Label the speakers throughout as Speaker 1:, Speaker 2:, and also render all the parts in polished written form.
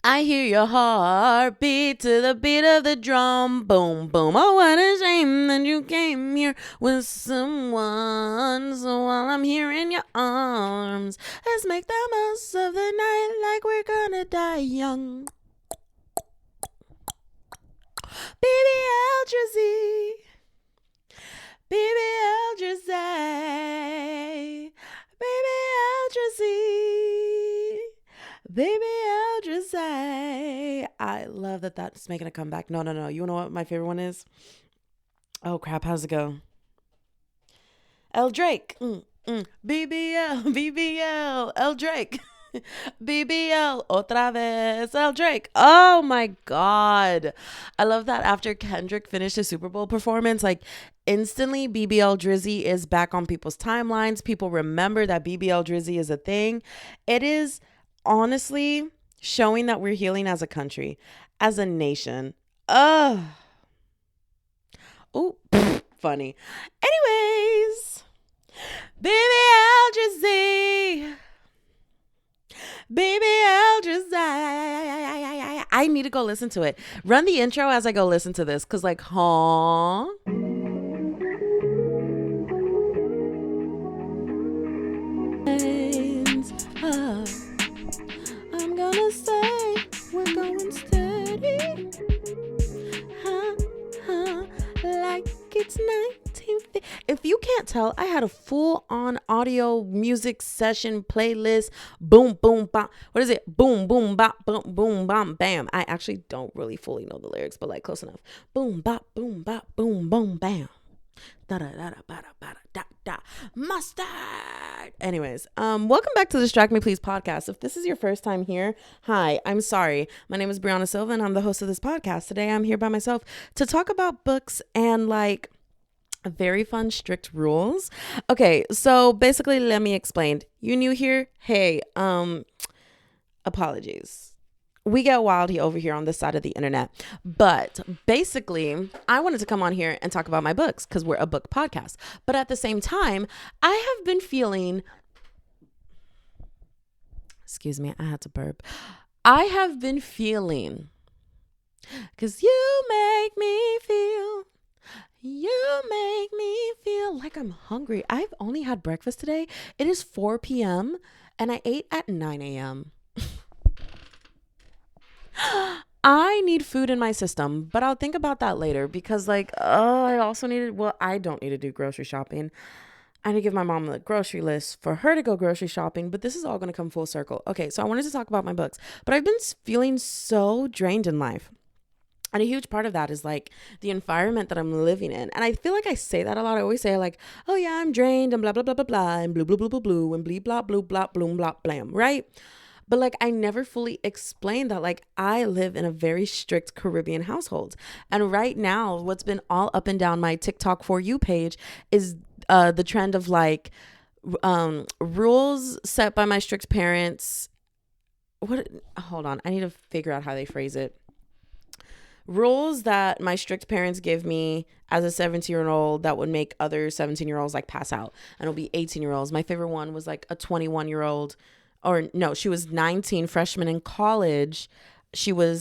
Speaker 1: I hear your heartbeat to the beat of the drum. Boom, boom. Oh, what a shame that you came here with someone. So while I'm here in your arms, let's make the most of the night like we're gonna die young. Baby Eldrazi. Baby Eldrazi. Baby Eldrazi. Baby Eldrazi. I love that that's making a comeback. No, no, no. You know what my favorite one is? Oh, crap. How's it go? L Drake. BBL. BBL. L Drake. BBL. Otra vez. L Drake. Oh my God. I love that after Kendrick finished his Super Bowl performance, like instantly BBL Drizzy is back on people's timelines. People remember that BBL Drizzy is a thing. It is honestly showing that we're healing as a country, as a nation. Ugh. Oh, funny. Anyways, baby Aldrazy, baby Aldrazy. I need to go listen to it. Run the intro as I go listen to this, cause like, huh? I'm gonna say we're going steady. Huh, huh, like it's 1950. If you can't tell, I had a full on audio music session playlist. Boom, boom, bam. What is it? Boom, boom, bop, boom, boom, bam, bam. I actually don't really fully know the lyrics, but like close enough. Boom, bop, boom, bop, boom, boom, bam. Da da da da da da da da mustard. Anyways, welcome back to the Distract Me Please podcast. If this is your first time here, hi, I'm sorry. My name is Brianna Silva and I'm the host of this podcast. Today I'm here by myself to talk about books and like very fun strict rules. Okay, so basically let me explain. You new here? Hey, apologies. We get wildy over here on this side of the internet. But basically, I wanted to come on here and talk about my books because we're a book podcast. But at the same time, I have been feeling, excuse me, I had to burp. I have been feeling, because you make me feel like I'm hungry. I've only had breakfast today. It is 4 p.m. and I ate at 9 a.m. I need food in my system, but I'll think about that later because, like, I also needed, well, I don't need to do grocery shopping. I need to give my mom the grocery list for her to go grocery shopping, but this is all going to come full circle. Okay, so I wanted to talk about my books, but I've been feeling so drained in life. And a huge part of that is like the environment that I'm living in. And I feel like I say that a lot. I always say like, oh yeah, I'm drained and blah, blah, blah, blah, blah, and blue, blue, blue, blue, blue, and blee, blah, blue, blah, bloom, blah, blam, right? But like I never fully explained that like I live in a very strict Caribbean household. And right now, what's been all up and down my TikTok For You page is the trend of like rules set by my strict parents. Hold on, I need to figure out how they phrase it. Rules that my strict parents give me as a 17-year-old that would make other 17-year-olds like pass out. And it'll be 18-year-olds. My favorite one was like a 21-year-old, or no, she was 19, freshman in college.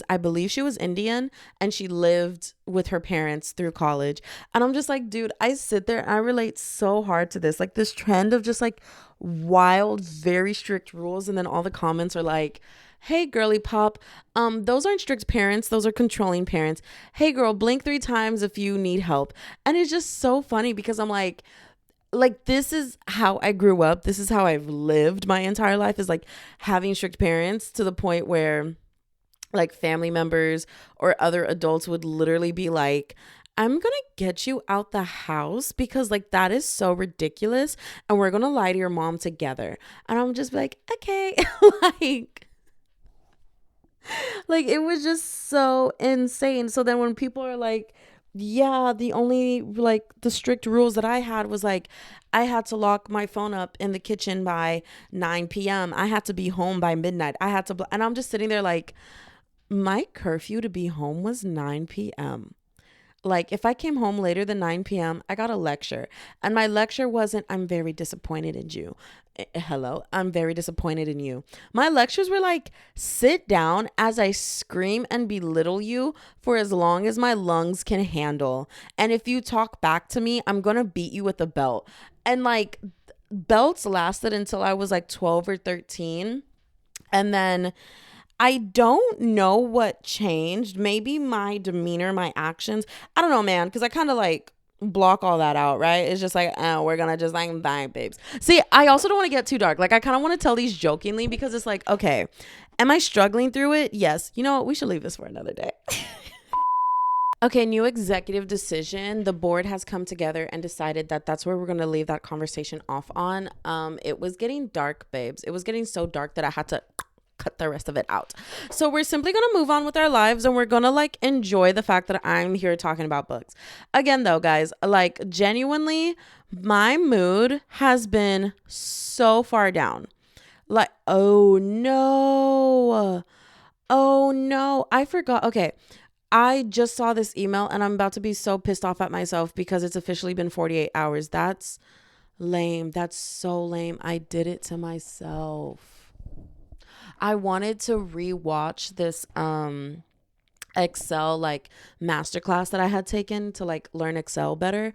Speaker 1: I believe she was Indian and she lived with her parents through college. And I'm just like, dude, I sit there and I relate so hard to this. Like this trend of just like wild, very strict rules. And then all the comments are like, hey girly pop, those aren't strict parents, those are controlling parents. Hey girl, blink 3 times if you need help. And it's just so funny because I'm like this is how I grew up, this is how I've lived my entire life, is like having strict parents, to the point where like family members or other adults would literally be like, I'm gonna get you out the house because like that is so ridiculous and we're gonna lie to your mom together. And I'm just like, okay. like like it was just so insane. So then when people are like, yeah, the only like the strict rules that I had was like I had to lock my phone up in the kitchen by 9 p.m. I had to be home by midnight. And I'm just sitting there like, my curfew to be home was 9 p.m. Like if I came home later than 9 p.m., I got a lecture. And my lecture wasn't, I'm very disappointed in you. Hello, I'm very disappointed in you. My lectures were like, sit down as I scream and belittle you for as long as my lungs can handle. And if you talk back to me, I'm going to beat you with a belt. And like belts lasted until I was like 12 or 13. And then I don't know what changed. Maybe my demeanor, my actions. I don't know, man, because I kind of like block all that out, right? It's just like, oh, we're gonna just like vibe, babes. See, I also don't want to get too dark. Like, I kind of want to tell these jokingly because it's like, okay, am I struggling through it? Yes. You know what? We should leave this for another day. Okay, new executive decision. The board has come together and decided that that's where we're going to leave that conversation off on. It was getting dark, babes. It was getting so dark that I had to cut the rest of it out. So we're simply going to move on with our lives, and we're going to like enjoy the fact that I'm here talking about books. Again, though, guys, like genuinely, my mood has been so far down. Like, oh no. Oh no. I forgot. Okay. I just saw this email and I'm about to be so pissed off at myself because it's officially been 48 hours. That's lame. That's so lame. I did it to myself. I wanted to rewatch this Excel like masterclass that I had taken to like learn Excel better.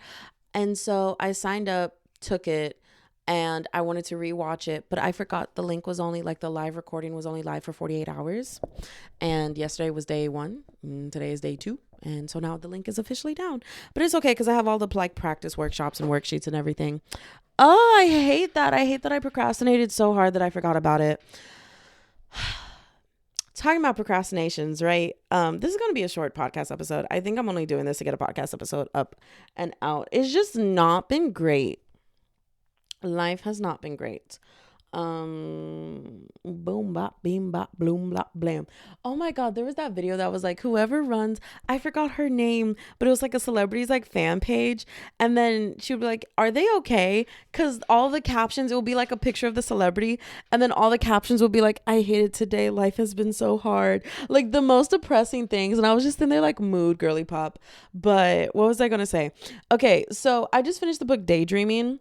Speaker 1: And so I signed up, took it, and I wanted to rewatch it, but I forgot the link was only like the live recording was only live for 48 hours. And yesterday was day 1, and today is day 2. And so now the link is officially down. But it's okay because I have all the like practice workshops and worksheets and everything. Oh, I hate that. I hate that I procrastinated so hard that I forgot about it. Talking about procrastinations, right? This is going to be a short podcast episode. I think I'm only doing this to get a podcast episode up and out. It's just not been great. Life has not been great. Boom bop beam bop bloom bop blam. Oh my god, there was that video that was like whoever runs, I forgot her name, but it was like a celebrity's like fan page, and then she would be like, are they okay? Because all the captions, it will be like a picture of the celebrity, and then all the captions will be like, I hate it today, life has been so hard, like the most depressing things. And I was just in there like mood girly pop. But what was I gonna say? Okay, so I just finished the book Daydreaming.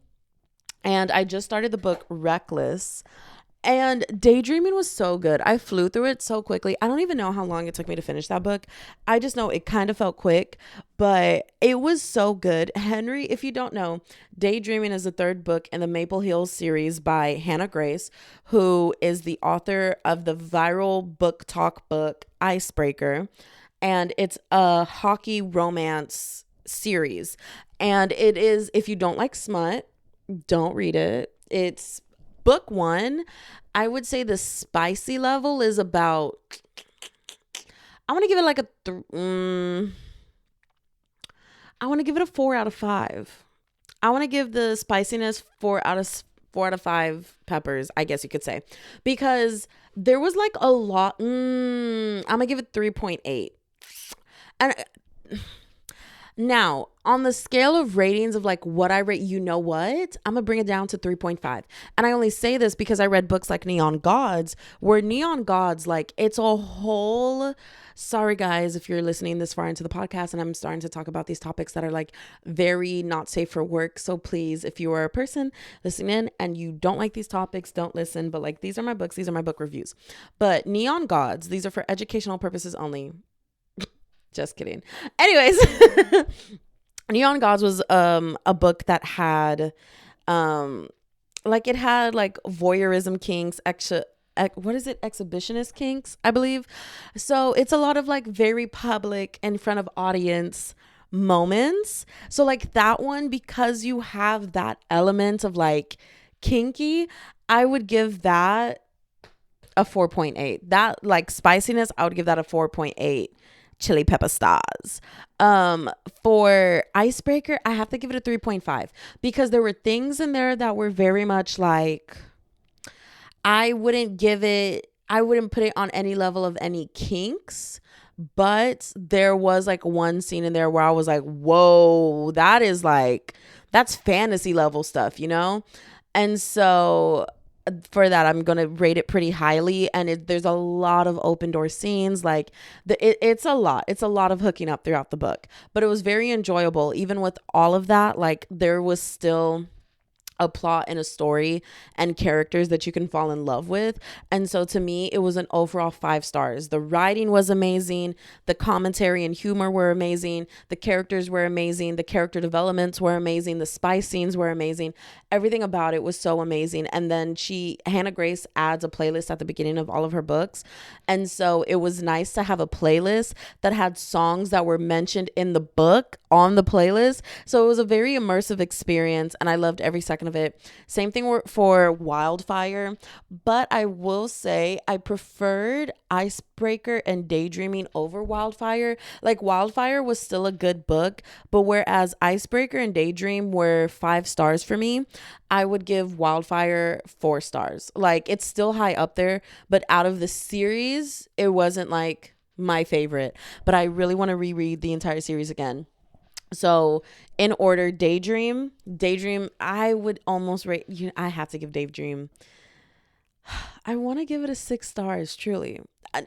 Speaker 1: And I just started the book Reckless. And Daydreaming was so good. I flew through it so quickly. I don't even know how long it took me to finish that book. I just know it kind of felt quick, but it was so good. Henry, if you don't know, Daydreaming is the third book in the Maple Hills series by Hannah Grace, who is the author of the viral book talk book Icebreaker. And it's a hockey romance series. And it is, if you don't like smut, don't read it. It's book 1. I would say the spicy level is about, I want to give it like I want to give it a 4 out of 5. I want to give the spiciness 4 out of 5 peppers, I guess you could say, because there was like a lot. I'm gonna give it 3.8. And now, on the scale of ratings of like what I rate, you know what? I'm going to bring it down to 3.5. And I only say this because I read books like Neon Gods, where Neon Gods, like it's a whole, sorry guys, if you're listening this far into the podcast and I'm starting to talk about these topics that are like very not safe for work. So please, if you are a person listening in and you don't like these topics, don't listen. But like, these are my books. These are my book reviews. But Neon Gods, these are for educational purposes only. Just kidding. Anyways, Neon Gods was a book that had like it had like voyeurism kinks, exhibitionist kinks, I believe. So it's a lot of like very public in front of audience moments. So like that one, because you have that element of like kinky, I would give that a 4.8. That like spiciness, I would give that a 4.8 chili pepper stars. For Icebreaker, I have to give it a 3.5 because there were things in there that were very much like, I wouldn't put it on any level of any kinks, but there was like one scene in there where I was like, whoa, that's fantasy level stuff, you know? And so for that, I'm gonna rate it pretty highly. And there's a lot of open door scenes. Like it's a lot. It's a lot of hooking up throughout the book, but it was very enjoyable. Even with all of that, like there was still a plot and a story and characters that you can fall in love with. And so to me, it was an overall 5 stars. The writing was amazing. The commentary and humor were amazing. The characters were amazing. The character developments were amazing. The spy scenes were amazing. Everything about it was so amazing. And then Hannah Grace adds a playlist at the beginning of all of her books. And so it was nice to have a playlist that had songs that were mentioned in the book on the playlist. So it was a very immersive experience and I loved every second of it. Same thing for Wildfire, but I will say I preferred Icebreaker and Daydreaming over Wildfire. Like Wildfire was still a good book, but whereas Icebreaker and Daydream were 5 stars for me, I would give Wildfire 4 stars. Like it's still high up there, but out of the series, it wasn't like my favorite, but I really want to reread the entire series again. So in order, Daydream, I would almost rate you. I have to give Daydream. I want to give it a 6 stars. Truly,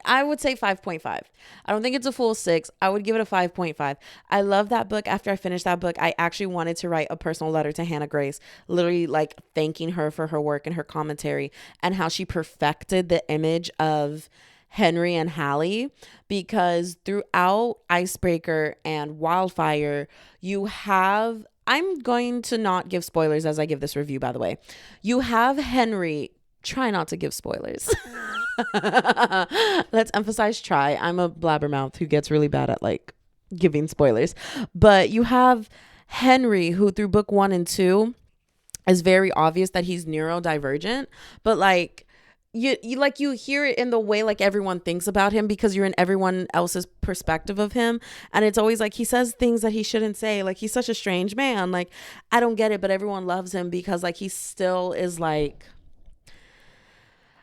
Speaker 1: I would say 5.5. I don't think it's a full 6. I would give it a 5.5. I love that book. After I finished that book, I actually wanted to write a personal letter to Hannah Grace, literally like thanking her for her work and her commentary and how she perfected the image of Henry and Hallie, because throughout Icebreaker and Wildfire, you have, I'm going to not give spoilers as I give this review, by the way. You have Henry, try not to give spoilers. Let's emphasize try. I'm a blabbermouth who gets really bad at like giving spoilers. But you have Henry, who through book 1 and 2 is very obvious that he's neurodivergent, but like you hear it in the way like everyone thinks about him because you're in everyone else's perspective of him, and it's always like he says things that he shouldn't say. Like he's such a strange man. Like I don't get it, but everyone loves him because like he still is like,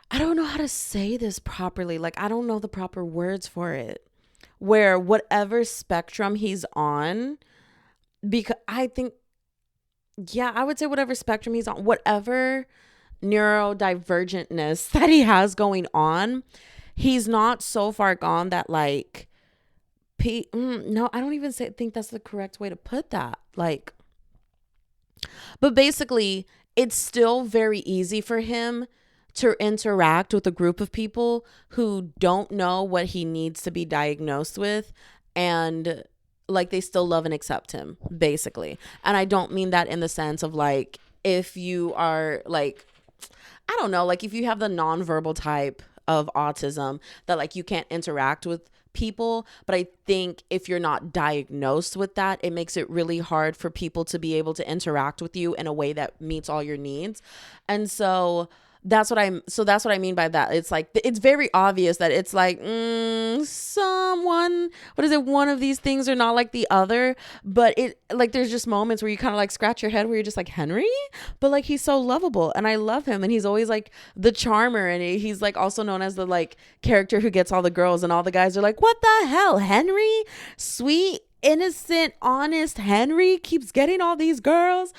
Speaker 1: I don't know how to say this properly. Like I don't know the proper words for it. Where whatever spectrum he's on, because I think, yeah, I would say whatever spectrum he's on, whatever neurodivergentness that he has going on, he's not so far gone that like no, I don't even think that's the correct way to put that. Like, but basically it's still very easy for him to interact with a group of people who don't know what he needs to be diagnosed with, and like they still love and accept him basically. And I don't mean that in the sense of like, if you are like, I don't know, like if you have the nonverbal type of autism that like you can't interact with people, but I think if you're not diagnosed with that, it makes it really hard for people to be able to interact with you in a way that meets all your needs. And that's what I mean by that. It's like it's very obvious that it's like one of these things are not like the other, but it like there's just moments where you kind of like scratch your head where you're just like, Henry, but like he's so lovable and I love him, and he's always like the charmer, and he's like also known as the like character who gets all the girls, and all the guys are like, what the hell, Henry, sweet innocent honest Henry keeps getting all these girls.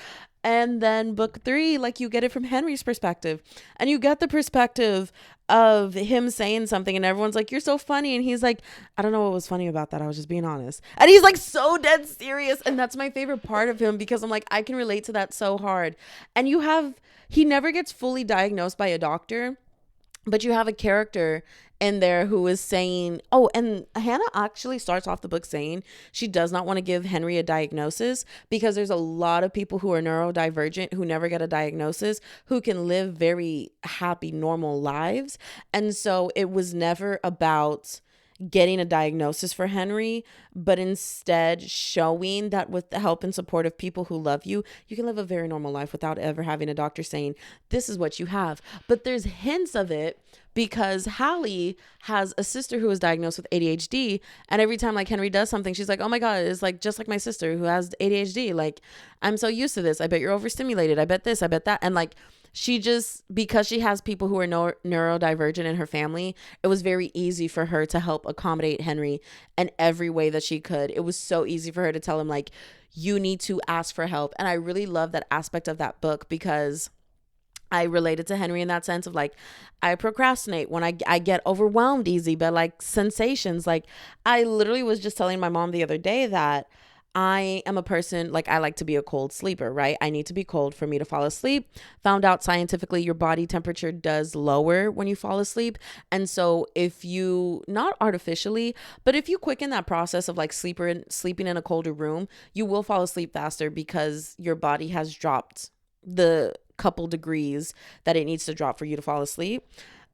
Speaker 1: And then book 3, like you get it from Henry's perspective, and you get the perspective of him saying something and everyone's like, you're so funny. And he's like, I don't know what was funny about that. I was just being honest. And he's like so dead serious. And that's my favorite part of him because I'm like, I can relate to that so hard. And he never gets fully diagnosed by a doctor, but you have a character in there who is saying, oh, and Hannah actually starts off the book saying she does not want to give Henry a diagnosis because there's a lot of people who are neurodivergent who never get a diagnosis who can live very happy, normal lives. And so it was never about getting a diagnosis for Henry, but instead showing that with the help and support of people who love you, you can live a very normal life without ever having a doctor saying, this is what you have. But there's hints of it because Hallie has a sister who is diagnosed with ADHD, and every time like Henry does something, she's like, oh my God, it's like just like my sister who has ADHD. Like, I'm so used to this. I bet you're overstimulated. I bet this, I bet that. And like, she just, because she has people who are neurodivergent in her family, it was very easy for her to help accommodate Henry in every way that she could. It was so easy for her to tell him like, you need to ask for help. And I really love that aspect of that book because I related to Henry in that sense of like, I procrastinate when I get overwhelmed easy by like sensations. Like, I literally was just telling my mom the other day that I am a person, like, I like to be a cold sleeper, right? I need to be cold for me to fall asleep. Found out scientifically your body temperature does lower when you fall asleep. And so if you, not artificially, but if you quicken that process of like sleeping in a colder room, you will fall asleep faster because your body has dropped the couple degrees that it needs to drop for you to fall asleep.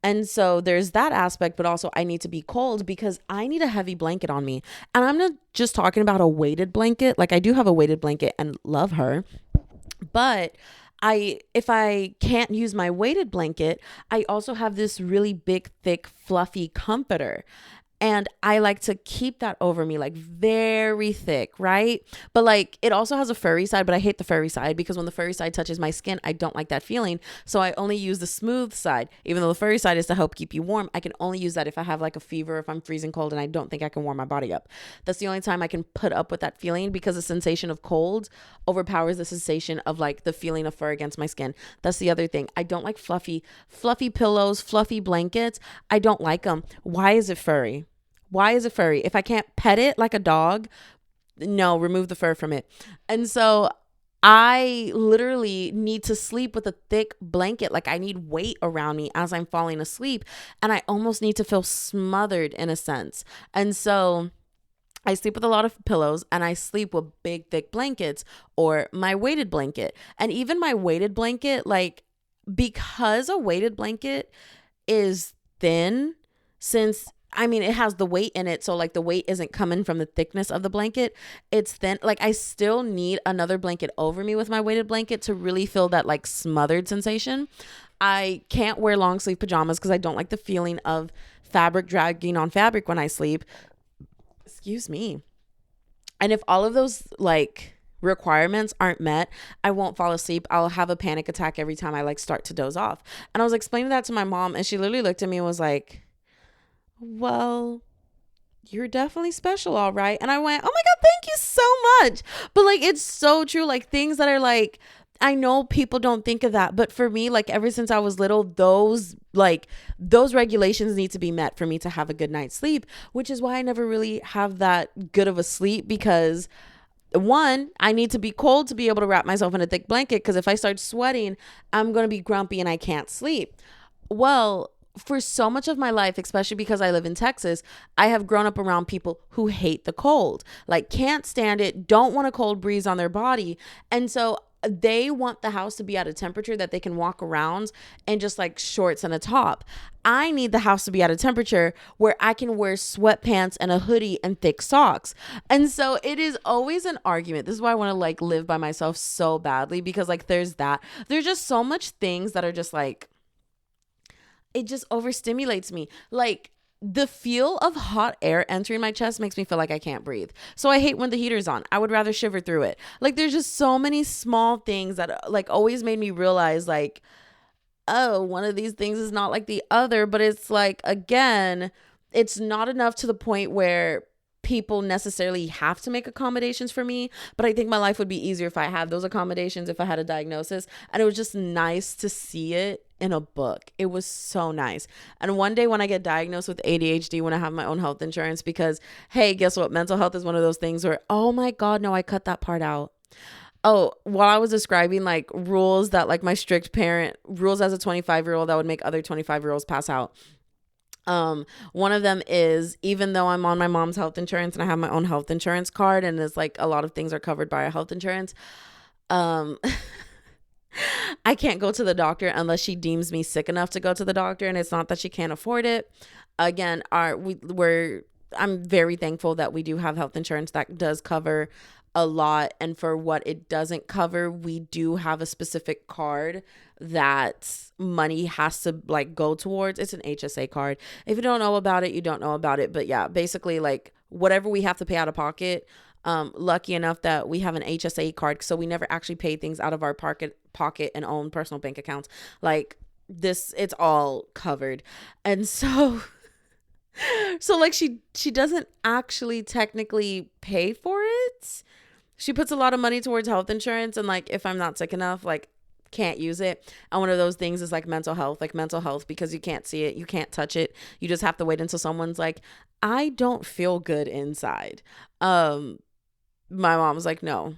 Speaker 1: And so there's that aspect, but also I need to be cold because I need a heavy blanket on me. And I'm not just talking about a weighted blanket. Like, I do have a weighted blanket and love her, but if I can't use my weighted blanket, I also have this really big, thick, fluffy comforter. And I like to keep that over me, like very thick, right? But like, it also has a furry side, but I hate the furry side because when the furry side touches my skin, I don't like that feeling. So I only use the smooth side. Even though the furry side is to help keep you warm, I can only use that if I have like a fever, if I'm freezing cold and I don't think I can warm my body up. That's the only time I can put up with that feeling because the sensation of cold overpowers the sensation of like the feeling of fur against my skin. That's the other thing. I don't like fluffy pillows, fluffy blankets. I don't like them. Why is it furry? Why is it furry? If I can't pet it like a dog, no, remove the fur from it. And so I literally need to sleep with a thick blanket. Like, I need weight around me as I'm falling asleep. And I almost need to feel smothered in a sense. And so I sleep with a lot of pillows and I sleep with big, thick blankets or my weighted blanket. And even my weighted blanket, like, because a weighted blanket is thin, since it has the weight in it. So like the weight isn't coming from the thickness of the blanket. It's thin. Like, I still need another blanket over me with my weighted blanket to really feel that like smothered sensation. I can't wear long sleeve pajamas because I don't like the feeling of fabric dragging on fabric when I sleep. Excuse me. And if all of those like requirements aren't met, I won't fall asleep. I'll have a panic attack every time I like start to doze off. And I was explaining that to my mom and she literally looked at me and was like, well, you're definitely special, all right. And I went, oh my God, thank you so much. But like, it's so true. Like, things that are like, I know people don't think of that, but for me, like, ever since I was little, those regulations need to be met for me to have a good night's sleep, which is why I never really have that good of a sleep because one, I need to be cold to be able to wrap myself in a thick blanket because if I start sweating, I'm going to be grumpy and I can't sleep. Well, for so much of my life, especially because I live in Texas, I have grown up around people who hate the cold, like can't stand it, don't want a cold breeze on their body. And so they want the house to be at a temperature that they can walk around in just like shorts and a top. I need the house to be at a temperature where I can wear sweatpants and a hoodie and thick socks. And so it is always an argument. This is why I want to like live by myself so badly because like there's just so much things that are just like, it just overstimulates me. Like, the feel of hot air entering my chest makes me feel like I can't breathe. So I hate when the heater's on. I would rather shiver through it. Like, there's just so many small things that like always made me realize like, oh, one of these things is not like the other. But it's like, again, it's not enough to the point where people necessarily have to make accommodations for me, but I think my life would be easier if I had those accommodations, if I had a diagnosis. And it was just nice to see it in a book. It was so nice. And one day when I get diagnosed with ADHD, when I have my own health insurance, because hey, guess what? Mental health is one of those things where, oh my God, no, I cut that part out. Oh, while I was describing like rules that like my strict parent rules as a 25-year-old that would make other 25-year-olds pass out. One of them is, even though I'm on my mom's health insurance and I have my own health insurance card and it's like a lot of things are covered by our health insurance, I can't go to the doctor unless she deems me sick enough to go to the doctor. And it's not that she can't afford it. Again, I'm very thankful that we do have health insurance that does cover a lot. And for what it doesn't cover, we do have a specific card that money has to like go towards. It's an HSA card. If you don't know about it, you don't know about it. But yeah, basically like whatever we have to pay out of pocket, lucky enough that we have an HSA card. So we never actually pay things out of our pocket and own personal bank accounts. Like this, it's all covered. And so like she doesn't actually technically pay for it. She puts a lot of money towards health insurance. And like, if I'm not sick enough, like can't use it. And one of those things is like mental health, because you can't see it, you can't touch it. You just have to wait until someone's like, I don't feel good inside. My mom was like, no,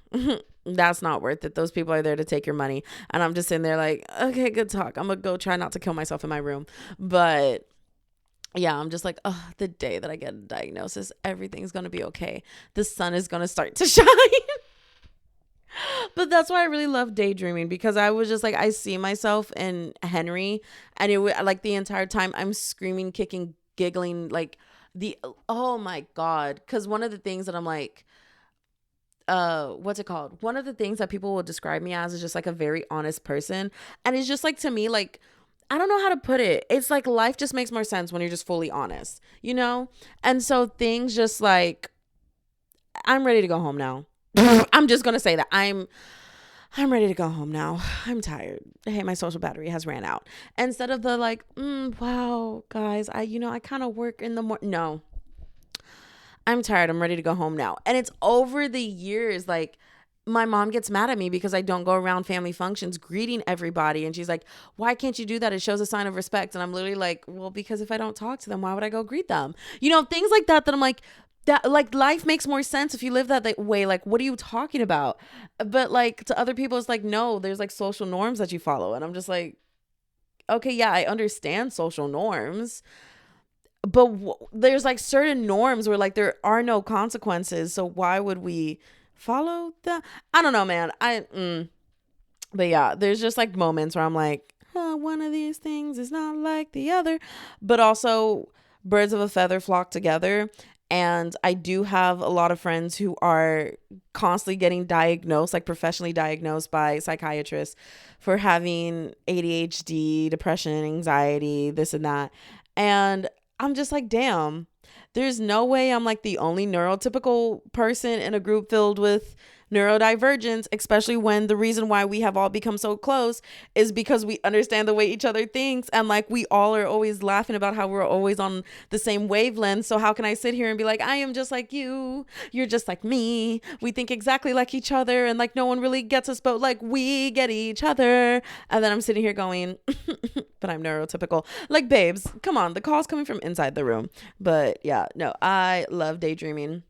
Speaker 1: that's not worth it. Those people are there to take your money. And I'm just sitting there like, okay, good talk. I'm gonna go try not to kill myself in my room. But yeah, I'm just like, oh, the day that I get a diagnosis, everything's gonna be okay. The sun is gonna start to shine. But that's why I really love daydreaming, because I was just like, I see myself in Henry, and it would like the entire time I'm screaming, kicking, giggling, like oh my God. Because one of the things that I'm like, what's it called? One of the things that people will describe me as is just like a very honest person. And it's just like, to me, like, I don't know how to put it. It's like life just makes more sense when you're just fully honest, you know? And so things just like, I'm ready to go home now. I'm just gonna say that I'm ready to go home now. I'm tired. Hey, my social battery has ran out. Instead of the like, wow, guys, I kind of work in the morning. No, I'm tired. I'm ready to go home now. And it's over the years, like, my mom gets mad at me because I don't go around family functions greeting everybody. And she's like, why can't you do that? It shows a sign of respect. And I'm literally like, well, because if I don't talk to them, why would I go greet them? Things like that I'm like, that like life makes more sense if you live that way. Like, what are you talking about? But like to other people, it's like, no, there's like social norms that you follow. And I'm just like, okay, yeah, I understand social norms, but there's like certain norms where like there are no consequences. So why would we follow that? I don't know, man. But yeah, there's just like moments where I'm like, one of these things is not like the other. But also, birds of a feather flock together. And I do have a lot of friends who are constantly getting diagnosed, like professionally diagnosed by psychiatrists for having ADHD, depression, anxiety, this and that. And I'm just like, damn, there's no way I'm like the only neurotypical person in a group filled with neurodivergence, especially when the reason why we have all become so close is because we understand the way each other thinks, and like we all are always laughing about how we're always on the same wavelength. So how can I sit here and be like, I am just like you, you're just like me, we think exactly like each other, and like no one really gets us, but like we get each other. And then I'm sitting here going, but I'm neurotypical. Like, babes, come on, the call's coming from inside the room. But yeah, no, I love daydreaming.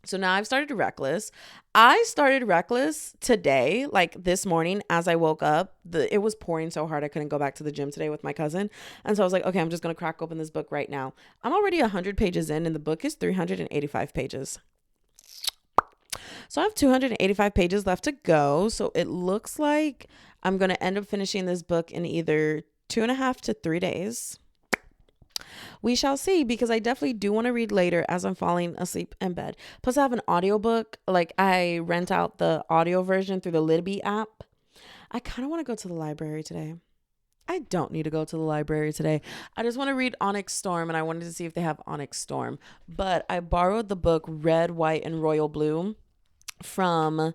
Speaker 1: So now I've started Reckless. I started Reckless today, like this morning as I woke up. It was pouring so hard I couldn't go back to the gym today with my cousin. And so I was like, okay, I'm just going to crack open this book right now. I'm already 100 pages in, and the book is 385 pages. So I have 285 pages left to go. So it looks like I'm going to end up finishing this book in either 2.5 to 3 days. We shall see, because I definitely do want to read later as I'm falling asleep in bed. Plus I have an audiobook. Like, I rent out the audio version through the Libby app. I kind of want to go to the library today. I don't need to go to the library today. I just want to read Onyx Storm, and I wanted to see if they have Onyx Storm. But I borrowed the book Red, White, and Royal Blue from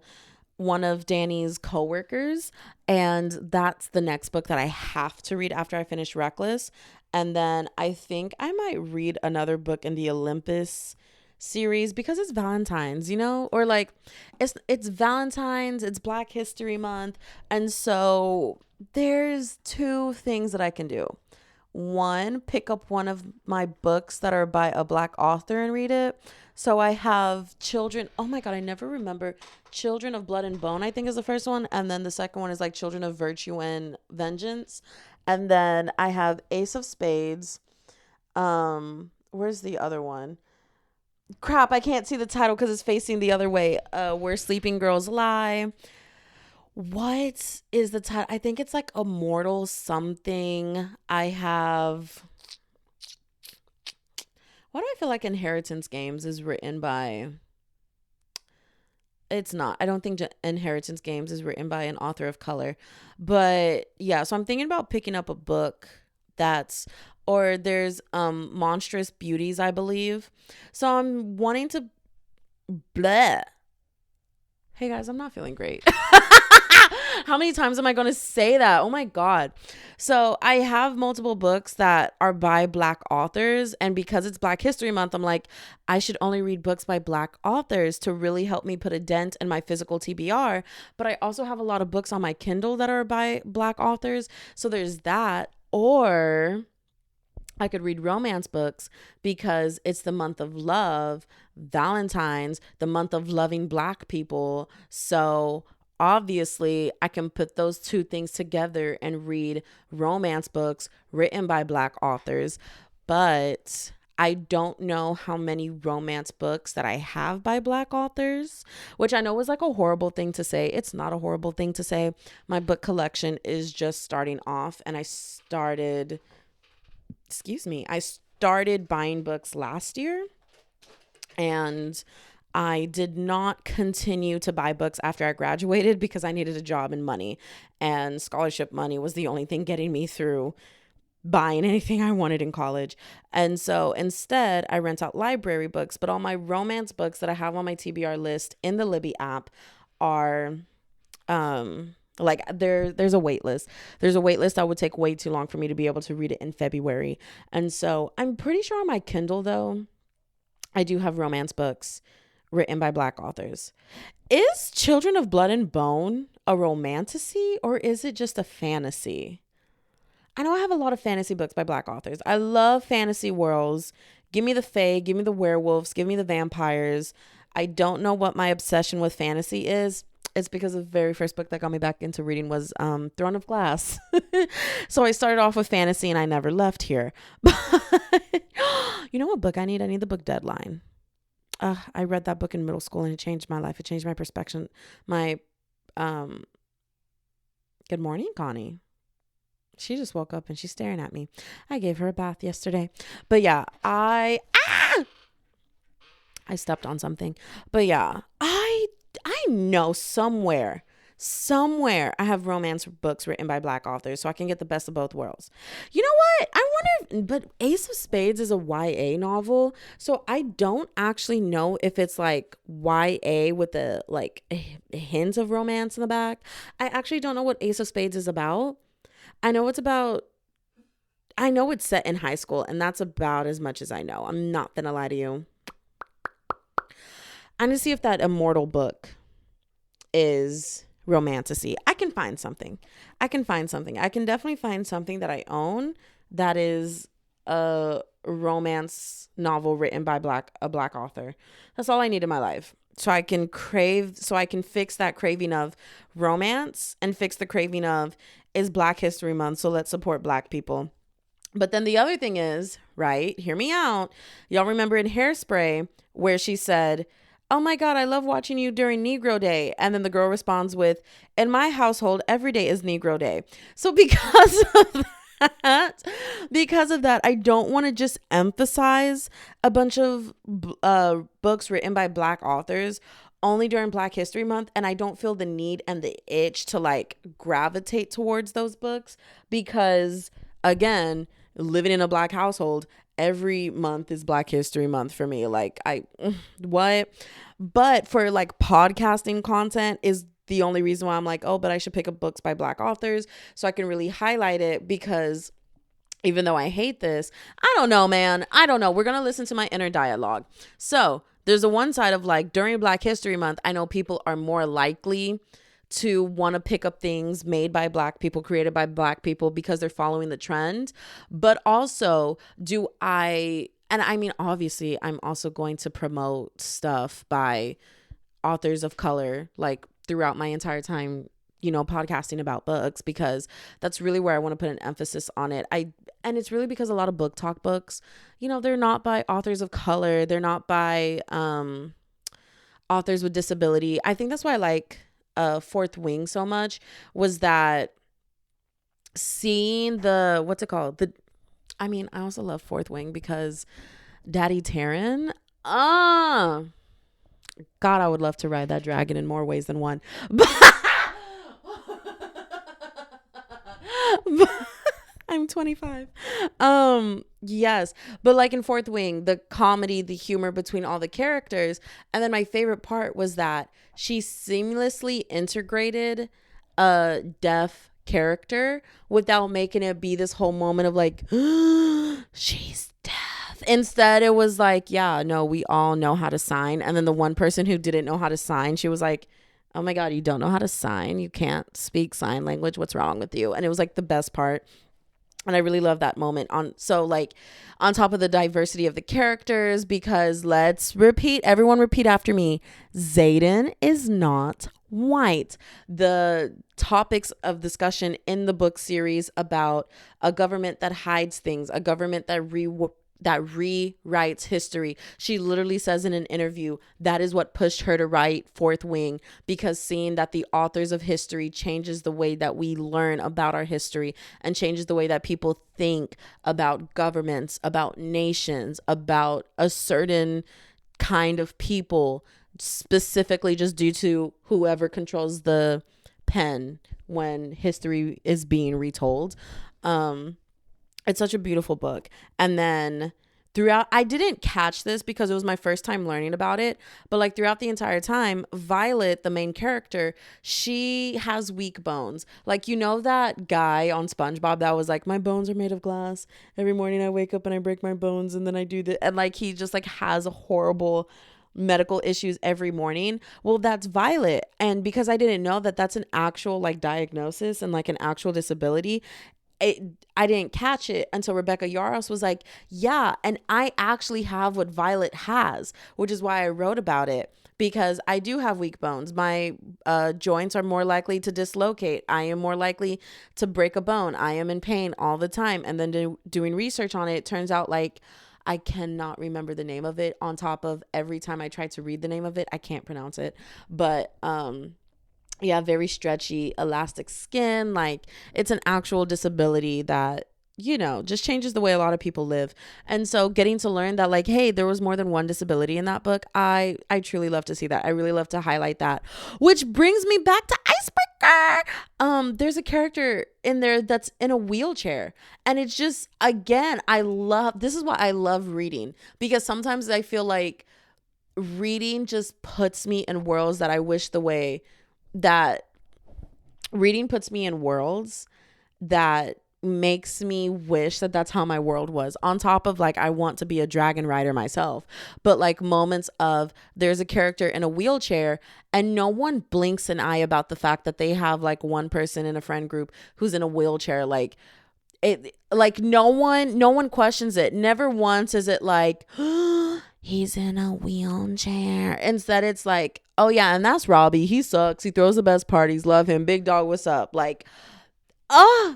Speaker 1: one of Danny's coworkers, and that's the next book that I have to read after I finish Reckless. And then I think I might read another book in the Olympus series, because it's Valentine's, or like it's Valentine's, it's Black History Month. And so there's two things that I can do. One, pick up one of my books that are by a Black author and read it. So I have oh my God, I never remember. Children of Blood and Bone, I think, is the first one. And then the second one is like Children of Virtue and Vengeance. And then I have Ace of Spades. Where's the other one? Crap, I can't see the title because it's facing the other way. Where Sleeping Girls Lie. What is the title? I think it's like Immortal something. I have... Why do I feel like Inheritance Games is written by... It's not. I don't think Inheritance Games is written by an author of color. But yeah, so I'm thinking about picking up a book or there's Monstrous Beauties, I believe. So I'm wanting to Hey guys, I'm not feeling great. How many times am I going to say that? Oh my God. So I have multiple books that are by Black authors. And because it's Black History Month, I'm like, I should only read books by Black authors to really help me put a dent in my physical TBR. But I also have a lot of books on my Kindle that are by Black authors. So there's that. Or I could read romance books because it's the month of love, Valentine's, the month of loving Black people. So obviously, I can put those two things together and read romance books written by Black authors. But I don't know how many romance books that I have by Black authors, which I know is like a horrible thing to say. It's not a horrible thing to say. My book collection is just starting off, and I started buying books last year, and I did not continue to buy books after I graduated because I needed a job and money, and scholarship money was the only thing getting me through buying anything I wanted in college. And so instead, I rent out library books, but all my romance books that I have on my TBR list in the Libby app are like there's a wait list. There's a wait list that would take way too long for me to be able to read it in February. And so I'm pretty sure on my Kindle, though, I do have romance books written by Black authors. Is Children of Blood and Bone a romantasy, or is it just a fantasy? I know I have a lot of fantasy books by Black authors. I love fantasy worlds. Give me the fae, give me the werewolves, give me the vampires. I don't know what my obsession with fantasy is. It's because the very first book that got me back into reading was Throne of Glass. So I started off with fantasy and I never left here. But you know what book I need? I need the book Deadline. I read that book in middle school and it changed my life. It changed my perspective. Good morning, Connie. She just woke up and she's staring at me. I gave her a bath yesterday. But yeah, I stepped on something. But yeah, I know somewhere I have romance books written by Black authors so I can get the best of both worlds. You know what? I wonder but Ace of Spades is a YA novel. So I don't actually know if it's like YA with a like a hint of romance in the back. I actually don't know what Ace of Spades is about. I know it's set in high school, and that's about as much as I know. I'm not gonna lie to you. I'm gonna see if that Immortal book is romantasy. I can find something. I can definitely find something that I own that is a romance novel written by a Black author. That's all I need in my life. So I can fix that craving of romance and fix the craving of is Black History Month, so let's support Black people. But then the other thing is, right, hear me out. Y'all remember in Hairspray where she said, "Oh my God, I love watching you during Negro Day." And then the girl responds with, "In my household, every day is Negro Day." So because of that, I don't want to just emphasize a bunch of books written by Black authors only during Black History Month, and I don't feel the need and the itch to like gravitate towards those books because, again, living in a Black household, every month is Black History Month for me. Like, what? But for like podcasting content is the only reason why I'm like, oh, but I should pick up books by Black authors so I can really highlight it, because even though I hate this, I don't know, man. I don't know. We're going to listen to my inner dialogue. So there's a one side of like during Black History Month, I know people are more likely to want to pick up things made by Black people, created by Black people, because they're following the trend. But also, obviously, I'm also going to promote stuff by authors of color, like throughout my entire time, podcasting about books, because that's really where I want to put an emphasis on it. And it's really because a lot of book talk books, they're not by authors of color. They're not by authors with disability. I think that's why I like Fourth Wing so much, was that seeing I also love Fourth Wing because Daddy Taryn, God, I would love to ride that dragon in more ways than one. I'm 25. Yes. But like in Fourth Wing, the comedy, the humor between all the characters. And then my favorite part was that she seamlessly integrated a deaf character without making it be this whole moment of like, she's deaf. Instead, it was like, yeah, no, we all know how to sign. And then the one person who didn't know how to sign, she was like, oh my God, you don't know how to sign? You can't speak sign language. What's wrong with you? And it was like the best part. And I really love that moment on top of the diversity of the characters, because everyone repeat after me. Xaden is not white. The topics of discussion in the book series about a government that hides things, a government that rewrites history. She literally says in an interview that is what pushed her to write Fourth Wing, because seeing that the authors of history changes the way that we learn about our history and changes the way that people think about governments, about nations, about a certain kind of people, specifically just due to whoever controls the pen when history is being retold. It's such a beautiful book. And then throughout, I didn't catch this because it was my first time learning about it, but like throughout the entire time, Violet, the main character, she has weak bones. Like, you know, that guy on SpongeBob that was like, my bones are made of glass. Every morning I wake up and I break my bones and then I do this. And like, he just like has horrible medical issues every morning. Well, that's Violet. And because I didn't know that that's an actual like diagnosis and like an actual disability, I didn't catch it until Rebecca Yarros was like, yeah, and I actually have what Violet has, which is why I wrote about it, because I do have weak bones. My joints are more likely to dislocate. I am more likely to break a bone. I am in pain all the time. And then doing research on it, it turns out like I cannot remember the name of it. On top of every time I try to read the name of it, I can't pronounce it. But yeah, very stretchy, elastic skin. Like, it's an actual disability that, you know, just changes the way a lot of people live. And so getting to learn that, like, hey, there was more than one disability in that book, I truly love to see that. I really love to highlight that. Which brings me back to Icebreaker. There's a character in there that's in a wheelchair. And it's just, again, this is why I love reading. Because sometimes I feel like reading just puts me in worlds that I wish that reading puts me in worlds that makes me wish that that's how my world was, on top of like I want to be a dragon rider myself. But like moments of there's a character in a wheelchair and no one blinks an eye about the fact that they have like one person in a friend group who's in a wheelchair. Like, it, like no one questions it. Never once is it like, he's in a wheelchair. Instead, it's like, oh yeah, and that's Robbie. He sucks. He throws the best parties. Love him. Big dog, what's up? Like,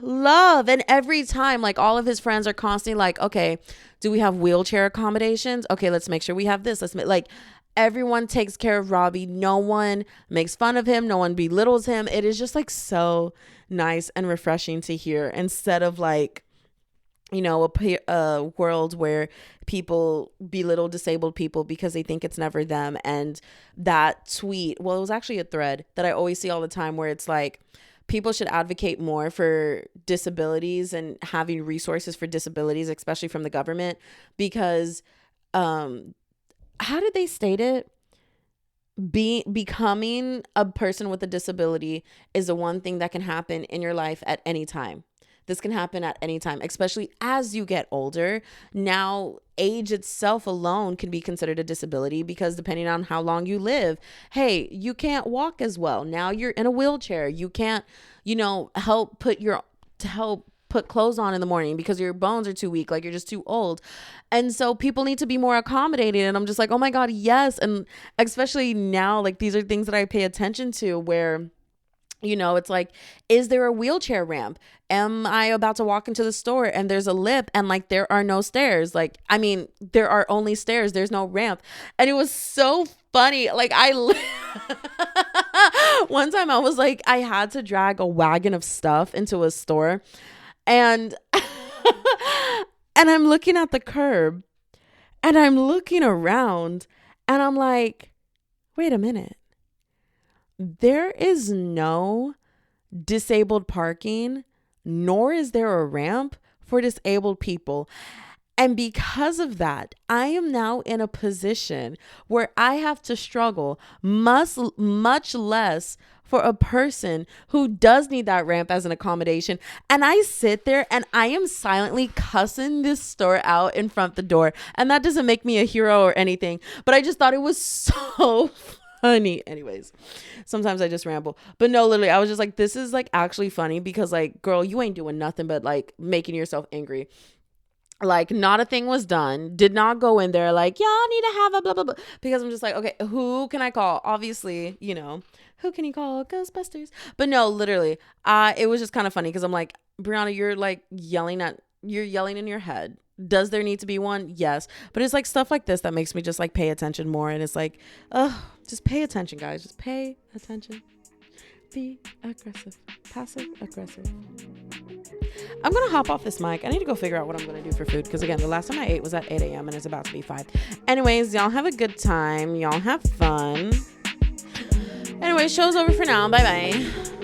Speaker 1: love. And every time, like, all of his friends are constantly like, okay, do we have wheelchair accommodations? Okay, let's make sure we have this. Like, everyone takes care of Robbie. No one makes fun of him. No one belittles him. It is just like so nice and refreshing to hear, instead of like, you know, a world where people belittle disabled people because they think it's never them. And that tweet, well, it was actually a thread that I always see all the time where it's like, people should advocate more for disabilities and having resources for disabilities, especially from the government, because how did they state it? Becoming a person with a disability is the one thing that can happen in your life at any time. This can happen at any time, especially as you get older. Now, age itself alone can be considered a disability, because depending on how long you live, hey, you can't walk as well. Now you're in a wheelchair. You can't, you know, help put clothes on in the morning because your bones are too weak, like you're just too old. And so people need to be more accommodating. And I'm just like, oh my God, yes. And especially now, like, these are things that I pay attention to, where, you know, it's like, is there a wheelchair ramp? Am I about to walk into the store and there's a lip and like there are no stairs? Like, I mean, there are only stairs. There's no ramp. And it was so funny. Like, one time I was like, I had to drag a wagon of stuff into a store, and and I'm looking at the curb and I'm looking around and I'm like, wait a minute. There is no disabled parking, nor is there a ramp for disabled people. And because of that, I am now in a position where I have to struggle much less for a person who does need that ramp as an accommodation. And I sit there and I am silently cussing this store out in front of the door. And that doesn't make me a hero or anything, but I just thought it was so funny. Anyways, sometimes I just ramble, but no, literally, I was just like, this is like actually funny because like, girl, you ain't doing nothing but like making yourself angry. Like, not a thing was done. Did not go in there like, y'all need to have a blah, blah, blah. Because I'm just like, okay, who can I call? Obviously, who can you call? Ghostbusters. But no, literally, it was just kind of funny because I'm like, Brianna, you're yelling in your head. Does there need to be one? Yes. But it's like stuff like this that makes me just like pay attention more. And it's like, just pay attention, guys. Just pay attention. Be aggressive. Passive aggressive. I'm going to hop off this mic. I need to go figure out what I'm going to do for food. Because again, the last time I ate was at 8 a.m. and it's about to be 5. Anyways, y'all have a good time. Y'all have fun. Anyway, show's over for now. Bye-bye.